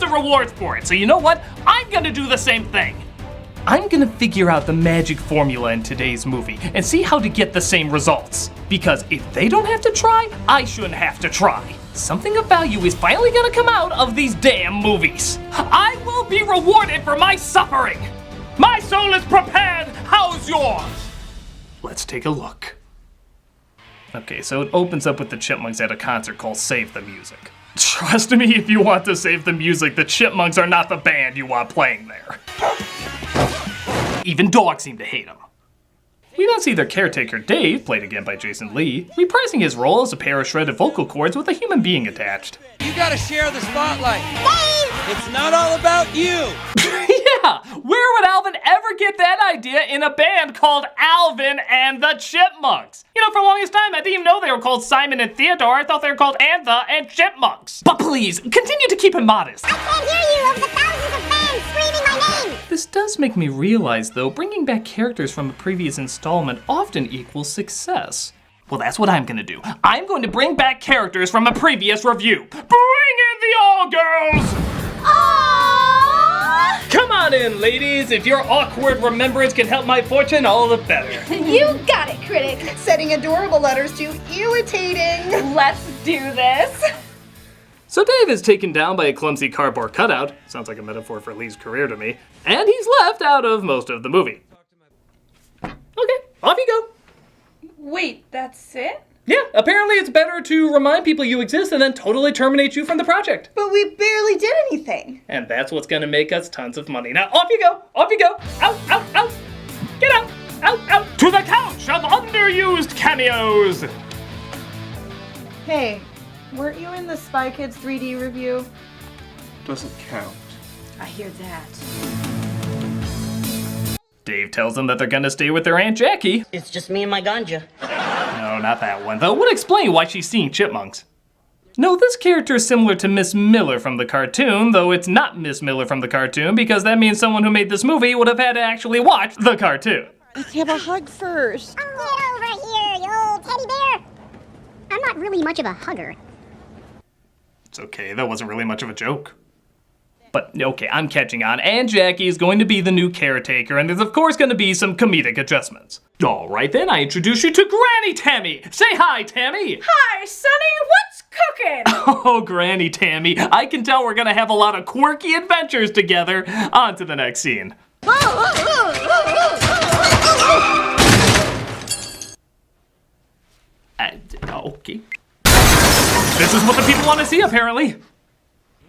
of rewards for it. So you know what? I'm gonna do the same thing. I'm gonna figure out the magic formula in today's movie and see how to get the same results. Because if they don't have to try, I shouldn't have to try. Something of value is finally gonna come out of these damn movies. I will be rewarded for my suffering. My soul is prepared. How's yours? Let's take a look. Okay, so it opens up with the Chipmunks at a concert called Save the Music. Trust me, if you want to save the music, the Chipmunks are not the band you want playing there. Even dogs seem to hate them. We then see their caretaker, Dave, played again by Jason Lee, reprising his role as a pair of shredded vocal cords with a human being attached. You gotta share the spotlight. Dave! It's not all about you. Yeah, where would Alvin ever get that idea in a band called Alvin and the Chipmunks? You know, for the longest time, I didn't even know they were called Simon and Theodore. I thought they were called Antha and Chipmunks. But please, continue to keep him modest. I can't hear you over the thousands of fans screaming my name. This does make me realize, though, bringing back characters from a previous installment often equals success. Well, that's what I'm gonna do. I'm going to bring back characters from a previous review. Bring in the all-girls! Aww! Come on in, ladies. If your awkward remembrance can help my fortune, all the better. You got it, critic. Setting adorable letters to irritating. Let's do this. So Dave is taken down by a clumsy cardboard cutout. Sounds like a metaphor for Lee's career to me. And he's left out of most of the movie. Okay, off you go. Wait, that's it? Yeah, apparently it's better to remind people you exist and then totally terminate you from the project. But we barely did anything. And that's what's gonna make us tons of money. Now off you go, off you go. Out, out, out. Get out, out, out. To the couch of underused cameos. Hey, weren't you in the Spy Kids 3D review? Doesn't count. I hear that. Dave tells them that they're gonna stay with their Aunt Jackie. It's just me and my ganja. No, not that one, though. Would explain why she's seeing chipmunks. No, this character is similar to Miss Miller from the cartoon, though it's not Miss Miller from the cartoon because that means someone who made this movie would have had to actually watch the cartoon. Let's have a hug first. Get over here, you old teddy bear. I'm not really much of a hugger. It's okay, that wasn't really much of a joke. But, okay, I'm catching on. Aunt Jackie is going to be the new caretaker, and there's of course going to be some comedic adjustments. Alright then, I introduce you to Granny Tammy! Say hi, Tammy! Hi, Sonny, what's cooking? Oh, Granny Tammy, I can tell we're gonna have a lot of quirky adventures together. On to the next scene. Okay. This is what the people want to see, apparently.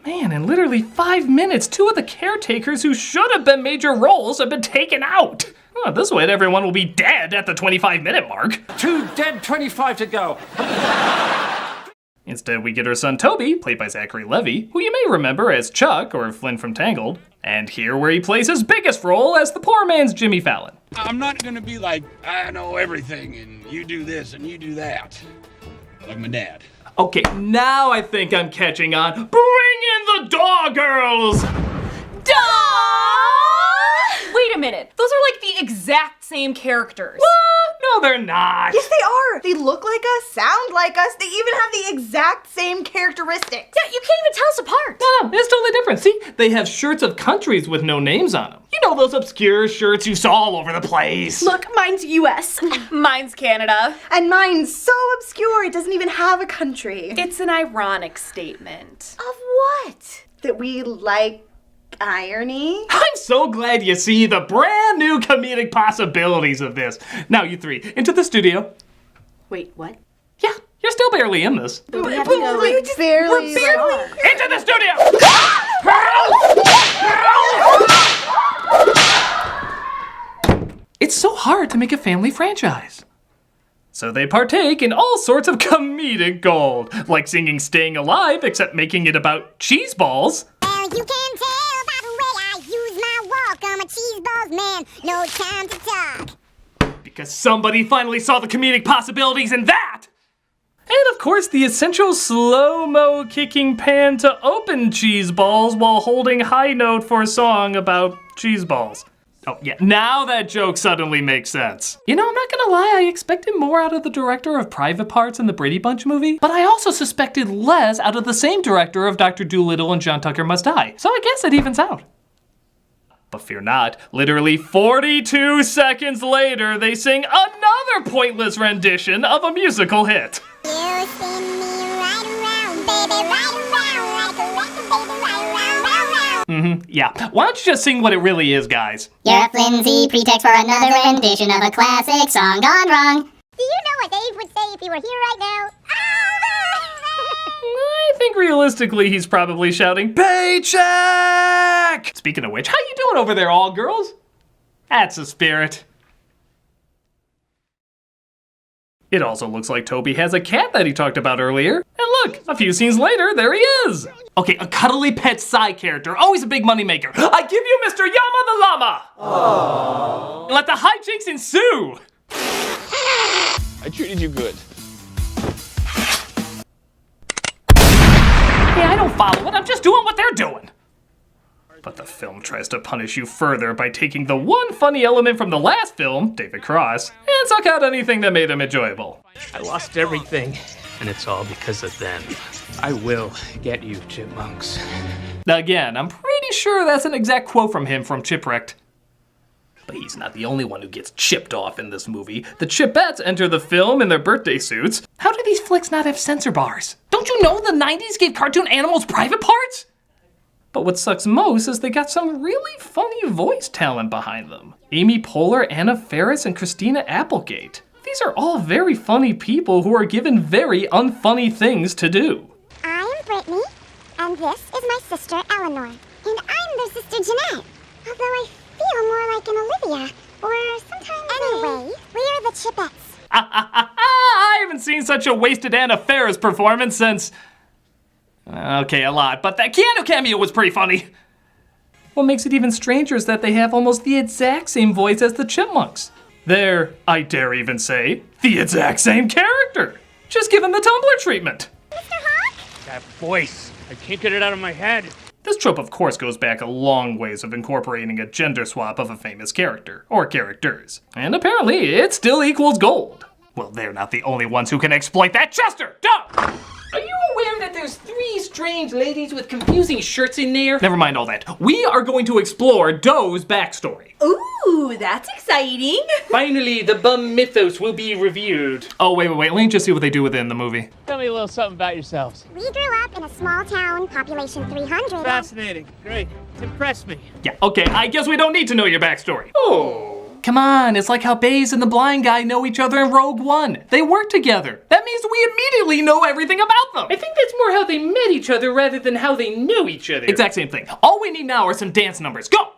Man, in literally 5 minutes, 2 of the caretakers who should have been major roles have been taken out. Oh, this way everyone will be dead at the 25-minute mark. 2 dead, 25 to go. Instead, we get her son Toby, played by Zachary Levi, who you may remember as Chuck or Flynn from Tangled. And here where he plays his biggest role as the poor man's Jimmy Fallon. I'm not gonna be like, I know everything and you do this and you do that. Like my dad. Okay, now I think I'm catching on. Bring in the dog girls! Wait a minute. Those are like the exact same characters. What? No, they're not. Yes, they are. They look like us, sound like us. They even have the exact same characteristics. Yeah, you can't even tell us apart. No, it's totally different. See, they have shirts of countries with no names on them. You know those obscure shirts you saw all over the place. Look, mine's US. Mine's Canada. And mine's so obscure it doesn't even have a country. It's an ironic statement. Of what? That we like irony? I'm so glad you see the brand new comedic possibilities of this. Now, you three, into the studio. Wait, what? Yeah, you're still barely in this. But we have to go like barely. Into the studio! It's so hard to make a family franchise. So they partake in all sorts of comedic gold, like singing Staying Alive, except making it about cheese balls. You can tell by the way I use my walk. I'm a cheeseballs man, no time to talk. Because somebody finally saw the comedic possibilities in that! And of course, the essential slow-mo kicking pan to open cheese balls while holding high note for a song about cheese balls. Oh, yeah, now that joke suddenly makes sense. You know, I'm not gonna lie, I expected more out of the director of Private Parts in the Brady Bunch movie, but I also suspected less out of the same director of Dr. Dolittle and John Tucker Must Die, so I guess it evens out. But fear not, literally 42 seconds later, they sing another pointless rendition of a musical hit. You spin me right around, baby, right around, like a record, baby, right around, round, round. Yeah, why don't you just sing what it really is, guys? You're a flimsy pretext for another rendition of a classic song gone wrong. Do you know what Dave would say if he were here right now? I think realistically he's probably shouting, "Paycheck!" Speaking of which, how you doing over there, all girls? That's the spirit. It also looks like Toby has a cat that he talked about earlier. And look, a few scenes later, there he is. Okay, a cuddly pet side character, always a big moneymaker. I give you Mr. Yama the Llama! Aww. Let the hijinks ensue! I treated you good. Hey, I don't follow it, I'm just doing what they're doing. But the film tries to punish you further by taking the one funny element from the last film, David Cross, and suck out anything that made him enjoyable. I lost everything, and it's all because of them. I will get you, Chipmunks. Again, I'm pretty sure that's an exact quote from him from Chipwrecked. But he's not the only one who gets chipped off in this movie. The Chipettes enter the film in their birthday suits. How do these flicks not have censor bars? Don't you know the 90s gave cartoon animals private parts? But what sucks most is they got some really funny voice talent behind them. Amy Poehler, Anna Faris, and Christina Applegate. These are all very funny people who are given very unfunny things to do. I'm Brittany, and this is my sister Eleanor. And I'm their sister Jeanette. Although I feel more like an Olivia, or sometimes anyway, we're the Chipettes. I haven't seen such a wasted Anna Faris performance since... Okay, a lot, but that Keanu cameo was pretty funny. What makes it even stranger is that they have almost the exact same voice as the Chipmunks. They're, I dare even say, the exact same character, just given the Tumblr treatment. Mr. Hawk? That voice, I can't get it out of my head. This trope, of course, goes back a long ways of incorporating a gender swap of a famous character, or characters. And apparently, it still equals gold. Well, they're not the only ones who can exploit that. Chester, duh! Are you aware that there's 3 strange ladies with confusing shirts in there? Never mind all that. We are going to explore Doe's backstory. Ooh, that's exciting. Finally, the bum mythos will be revealed. Oh, wait. Let me just see what they do with it in the movie. Tell me a little something about yourselves. We grew up in a small town, population 300. Fascinating. Great. It's impressed me. Yeah, okay, I guess we don't need to know your backstory. Oh. Come on, it's like how Baze and the blind guy know each other in Rogue One. They work together. That means we immediately know everything about them. I think that's more how they met each other rather than how they knew each other. Exact same thing. All we need now are some dance numbers. Go!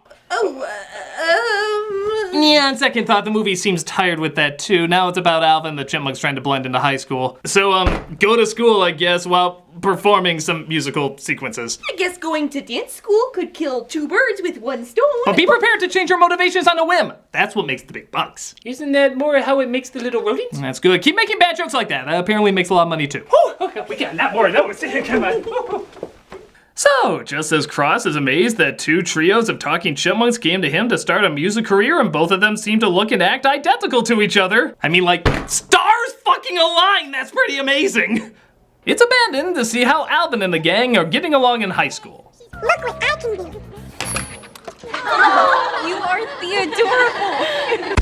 Yeah, on second thought, the movie seems tired with that too. Now it's about Alvin, the Chipmunks trying to blend into high school. So, go to school, I guess, while performing some musical sequences. I guess going to dance school could kill 2 birds with 1 stone. But be prepared to change your motivations on a whim. That's what makes the big bucks. Isn't that more how it makes the little rodents? That's good. Keep making bad jokes like that. That apparently makes a lot of money too. Okay, we got a lot more of those. Come on. So, just as Cross is amazed that 2 trios of talking chipmunks came to him to start a music career and both of them seem to look and act identical to each other. I mean, like, stars fucking align! That's pretty amazing! It's abandoned to see how Alvin and the gang are getting along in high school. Look what I can do. You are the adorable.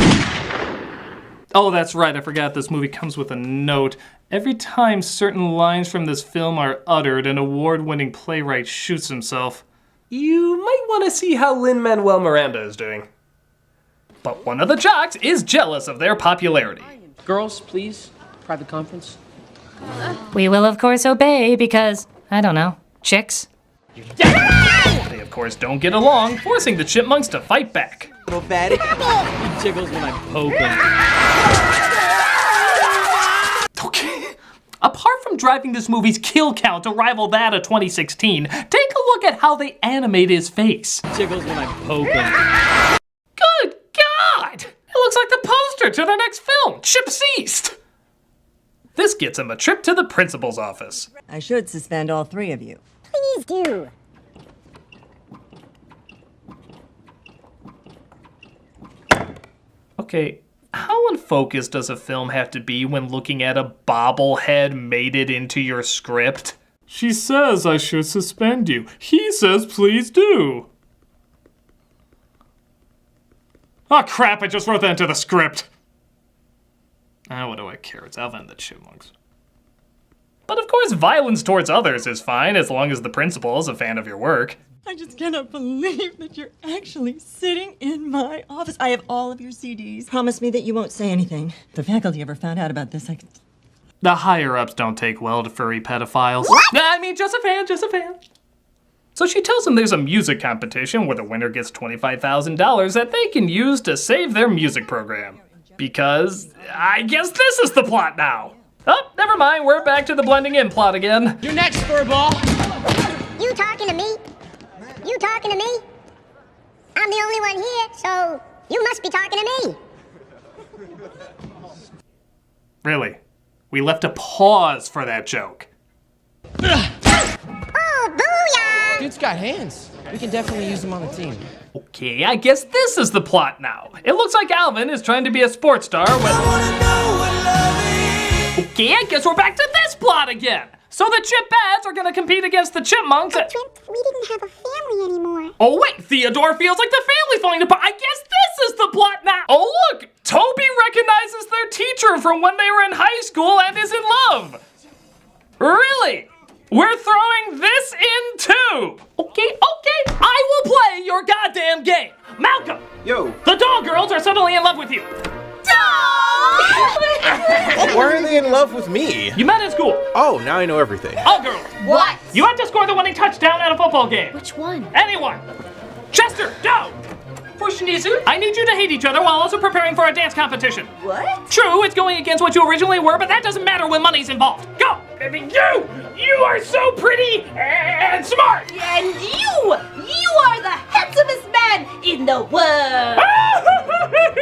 Oh, that's right, I forgot this movie comes with a note. Every time certain lines from this film are uttered, an award-winning playwright shoots himself. You might want to see how Lin-Manuel Miranda is doing. But one of the jocks is jealous of their popularity. Girls, please. Private conference. We will, of course, obey because, I don't know, chicks? They, of course, don't get along, forcing the Chipmunks to fight back. Little fatty. He tickles when I poke him. Okay. Apart from driving this movie's kill count to rival that of 2016, take a look at how they animate his face. Tickles when I poke him. Good God! It looks like the poster to their next film, Chipseast! This gets him a trip to the principal's office. I should suspend all 3 of you. Please do. Okay, how unfocused does a film have to be when looking at a bobblehead mated into your script? She says I should suspend you. He says please do. Oh crap, I just wrote that into the script. What do I care? It's Alvin and the Chipmunks. But of course, violence towards others is fine as long as the principal is a fan of your work. I just cannot believe that you're actually sitting in my office. I have all of your CDs. Promise me that you won't say anything. If the faculty ever found out about this, I could... The higher-ups don't take well to furry pedophiles. What? I mean, just a fan. So she tells him there's a music competition where the winner gets $25,000 that they can use to save their music program. Because I guess this is the plot now. Oh, never mind, we're back to the blending in plot again. You're next, Furball. You talking to me? You talking to me? I'm the only one here, so you must be talking to me. Really? We left a pause for that joke. Oh, booyah! Dude's got hands. We can definitely use them on the team. Okay, I guess this is the plot now. It looks like Alvin is trying to be a sports star with... Okay, I guess we're back to this plot again. So the Chipettes are gonna compete against the Chipmunks. I dreamt we didn't have a family anymore. Oh wait, Theodore feels like the family falling apart. I guess this is the plot now. Oh look, Toby recognizes their teacher from when they were in high school and is in love. Really? We're throwing this in too. Okay, I will play your goddamn game. Malcolm. Yo. The doll girls are suddenly in love with you. Why are they in love with me? You met in school. Oh, now I know everything. All girls. What? You have to score the winning touchdown at a football game. Which one? Anyone. Chester, go. Fushinizu, I need you to hate each other while also preparing for a dance competition. What? True, it's going against what you originally were, but that doesn't matter when money's involved. Go! Baby, you are so pretty and smart! And you are the handsomest man in the world!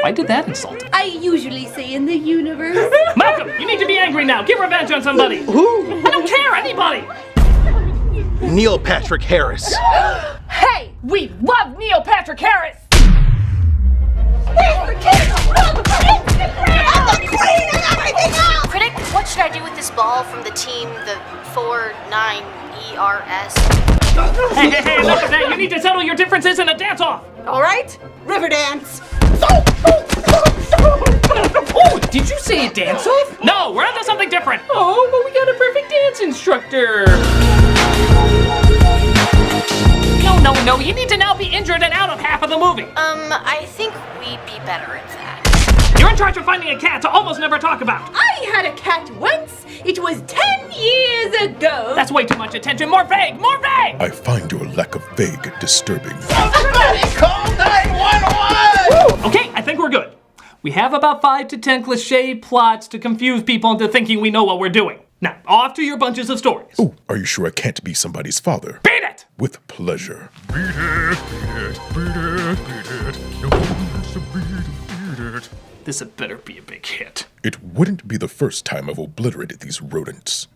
Why did that insult him? I usually say in the universe. Malcolm, you need to be angry now. Get revenge on somebody. Who? I don't care, anybody! Neil Patrick Harris. Hey, we love Neil Patrick Harris! Critic, what should I do with this ball from the team, the 49ERS? Hey, look at that. You need to settle your differences in a dance-off. All right, river dance. Oh, did you say a dance-off? No, we're onto something different. Oh, but we got a perfect dance instructor. No, you need to now be injured and out of half of the movie. I think we'd be better at that. You're in charge of finding a cat to almost never talk about. I had a cat once. It was 10 years ago. That's way too much attention. More vague, more vague! I find your lack of vague disturbing. Somebody call 911! Okay, I think we're good. We have about 5 to 10 cliche plots to confuse people into thinking we know what we're doing. Now, off to your bunches of stories. Oh, are you sure I can't be somebody's father? Beat it! With pleasure. Beat it, beat it, beat it. No one wants to beat it. This had better be a big hit. It wouldn't be the first time I've obliterated these rodents.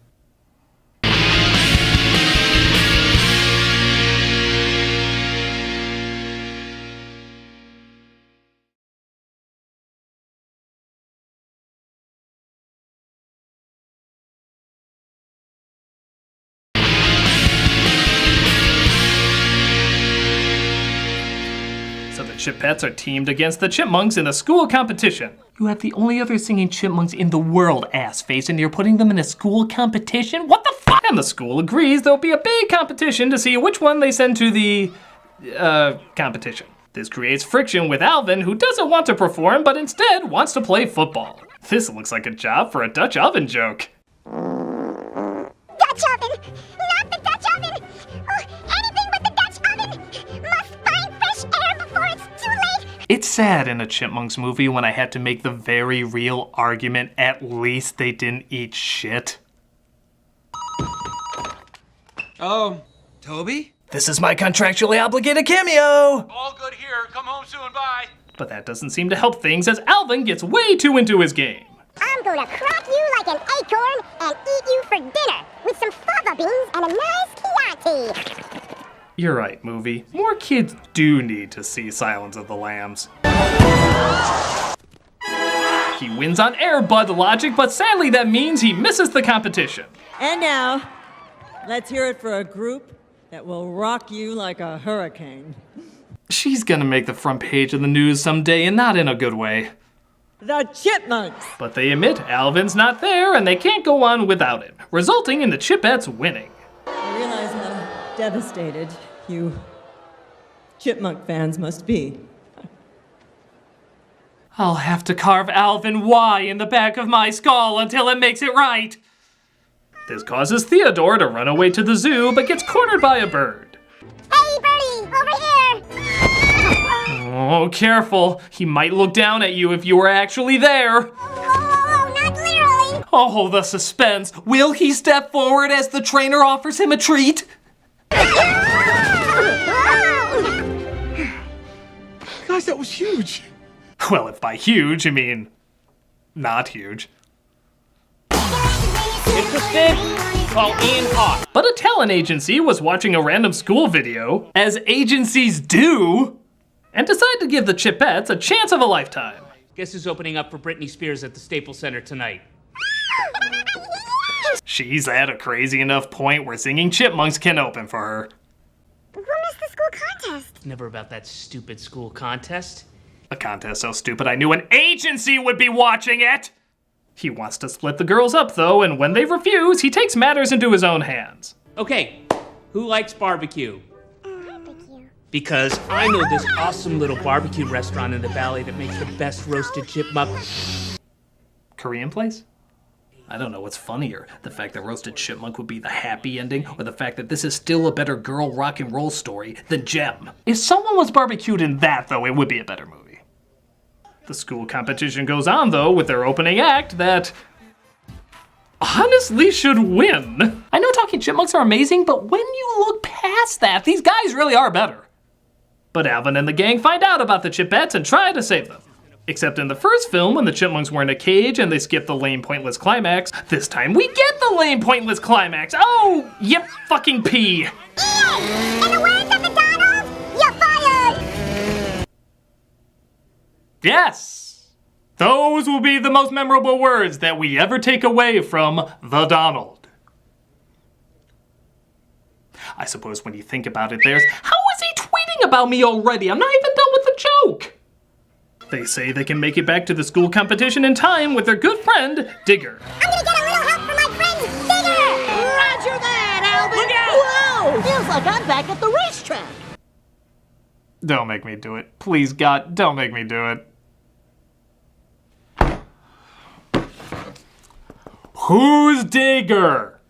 So the Chipettes are teamed against the Chipmunks in a school competition. You have the only other singing chipmunks in the world, ass-face, and you're putting them in a school competition? What the fuck? And the school agrees there'll be a big competition to see which one they send to the, competition. This creates friction with Alvin, who doesn't want to perform, but instead wants to play football. This looks like a job for a Dutch oven joke. Dutch oven! Not the Dutch oven! Oh, anything but the Dutch oven! Must find fresh air before it's too late! It's sad in a Chipmunks movie when I had to make the very real argument, at least they didn't eat shit. Oh, Toby? This is my contractually obligated cameo! All good here. Come home soon. Bye. But that doesn't seem to help things as Alvin gets way too into his game. I'm gonna crack you like an acorn and eat you for dinner with some fava beans and a nice Chianti. You're right, movie. More kids do need to see Silence of the Lambs. He wins on Air Bud logic, but sadly that means he misses the competition. And now, let's hear it for a group that will rock you like a hurricane. She's gonna make the front page of the news someday, and not in a good way. The Chipmunks! But they admit Alvin's not there, and they can't go on without him, resulting in the Chipettes winning. I realize how devastated you Chipmunk fans must be. I'll have to carve Alvin Y in the back of my skull until it makes it right. This causes Theodore to run away to the zoo, but gets cornered by a bird. Hey, birdie, over here! Oh, careful. He might look down at you if you were actually there. Oh, not literally! Oh, the suspense. Will he step forward as the trainer offers him a treat? Guys, that was huge. Well, if by huge, I mean not huge. Interested? Call Ian Hawk. But a talent agency was watching a random school video, as agencies do, and decided to give the Chipettes a chance of a lifetime. Guess who's opening up for Britney Spears at the Staples Center tonight? She's at a crazy enough point where singing Chipmunks can open for her. When is the school contest? Never about that stupid school contest. A contest so stupid I knew an agency would be watching it! He wants to split the girls up though, and when they refuse, he takes matters into his own hands. Okay, who likes barbecue? Barbecue. Because I know this awesome little barbecue restaurant in the valley that makes the best roasted chipmunk. Korean place? I don't know what's funnier, the fact that Roasted Chipmunk would be the happy ending, or the fact that this is still a better girl rock and roll story than Gem. If someone was barbecued in that though, it would be a better movie. The school competition goes on though with their opening act that honestly should win. I know Talking Chipmunks are amazing, but when you look past that, these guys really are better. But Alvin and the gang find out about the Chipettes and try to save them. Except in the first film, when the Chipmunks were in a cage and they skipped the lame, pointless climax, this time we get the lame, pointless climax. Oh, yep, fucking pee. In the words of McDonald's, you're fired! Yes, those will be the most memorable words that we ever take away from the Donald. I suppose when you think about it, how is he tweeting about me already? I'm not even done with the joke. They say they can make it back to the school competition in time with their good friend, Digger. I'm gonna get a little help from my friend, Digger! Roger that, Alvin! Look out! Whoa! Feels like I'm back at the racetrack. Don't make me do it. Please, God, don't make me do it. Who's Digger?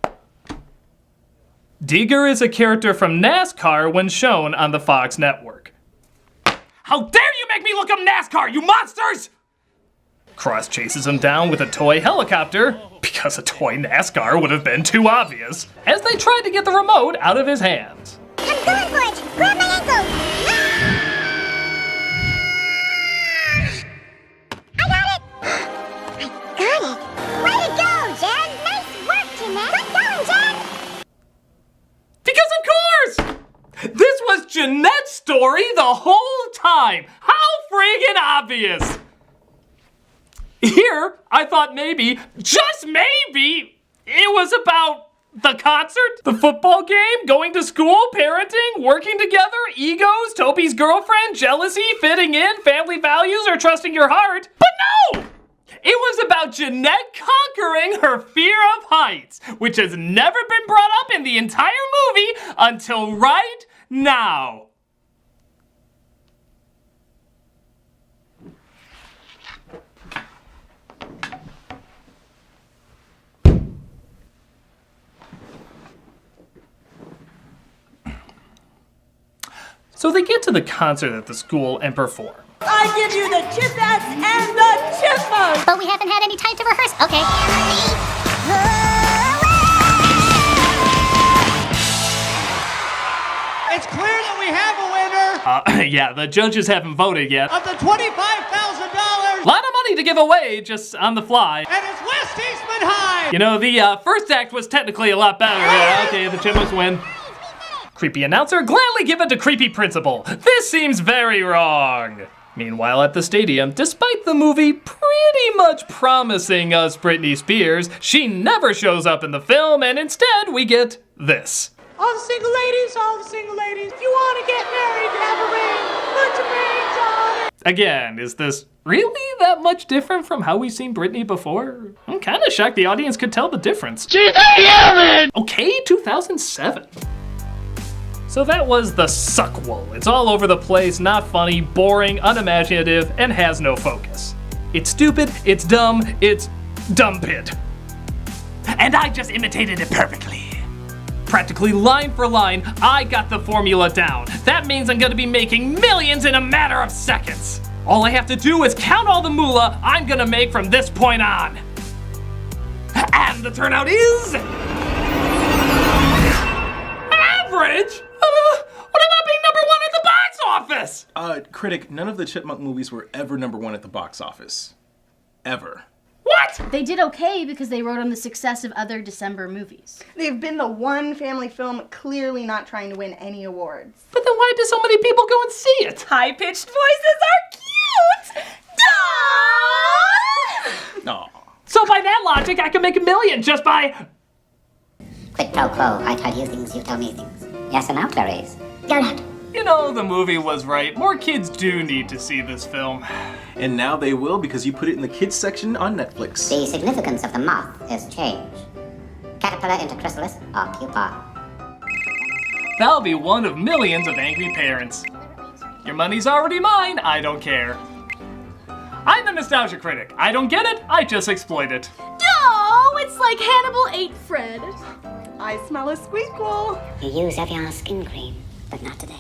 Digger is a character from NASCAR when shown on the Fox network. How dare you make me look up NASCAR, you monsters! Cross chases him down with a toy helicopter, because a toy NASCAR would have been too obvious, as they tried to get the remote out of his hands. I'm going for it! Grab my ankle! I got it! I got it! Way to go, Jen! Nice work, Jeanette! Good going, Jen! Because of course! This was Jeanette's story the whole time! How friggin' obvious! Here, I thought maybe, just maybe, it was about the concert, the football game, going to school, parenting, working together, egos, Toby's girlfriend, jealousy, fitting in, family values, or trusting your heart. But no! It was about Jeanette conquering her fear of heights, which has never been brought up in the entire movie until right now. So they get to the concert at the school and perform. I give you the Chipettes and the Chipmunks! But we haven't had any time to rehearse. Okay. It's clear that we have a winner Yeah, the judges haven't voted yet. of the $25,000, A lot of money to give away just on the fly. and it's West Eastman High! You know, the first act was technically a lot better. Yeah, okay, the Chipmunks win. Creepy announcer, gladly give it to creepy principal. This seems very wrong. Meanwhile, at the stadium, despite the movie pretty much promising us Britney Spears, she never shows up in the film, and instead we get this. All the single ladies, if you want to get married, have a ring, put your rings on it. Again, is this really that much different from how we've seen Britney before? I'm kinda shocked the audience could tell the difference. Okay, 2007. So that was the Suckwool. It's all over the place, not funny, boring, unimaginative, and has no focus. It's stupid, it's dumb pit. And I just imitated it perfectly. Practically line for line, I got the formula down. That means I'm gonna be making millions in a matter of seconds. All I have to do is count all the moolah I'm gonna make from this point on. And the turnout is... average? What about being number one at the box office? Critic, none of the Chipmunk movies were ever number one at the box office. Ever. What? They did okay because they rode on the success of other December movies. They've been the one family film clearly not trying to win any awards. But then why do so many people go and see it? High-pitched voices are cute! Duh! No. So by that logic, I can make $1 million just by... Quid pro quo, I tell you things, you tell me things. Yes or no, Clarice? Go ahead. You know, the movie was right. More kids do need to see this film. And now they will because you put it in the kids section on Netflix. The significance of the moth is changed. Caterpillar into chrysalis or pupa. That'll be one of millions of angry parents. Your money's already mine, I don't care. I'm the nostalgia critic. I don't get it, I just exploit it. No, it's like Hannibal ate Fred. I smell a squeakquel. You use Evian skin cream, but not today.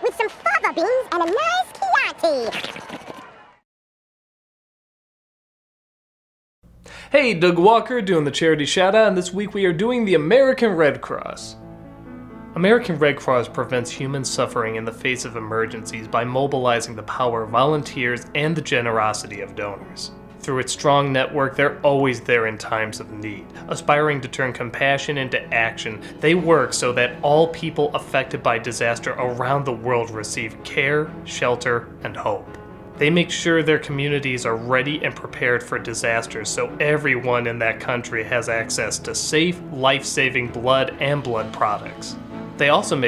With some fava beans and a nice Chianti. Hey, Doug Walker doing the charity shout-out, and this week we are doing the American Red Cross. American Red Cross prevents human suffering in the face of emergencies by mobilizing the power of volunteers and the generosity of donors. Through its strong network, they're always there in times of need. Aspiring to turn compassion into action, they work so that all people affected by disaster around the world receive care, shelter, and hope. They make sure their communities are ready and prepared for disasters so everyone in that country has access to safe, life-saving blood and blood products. They also make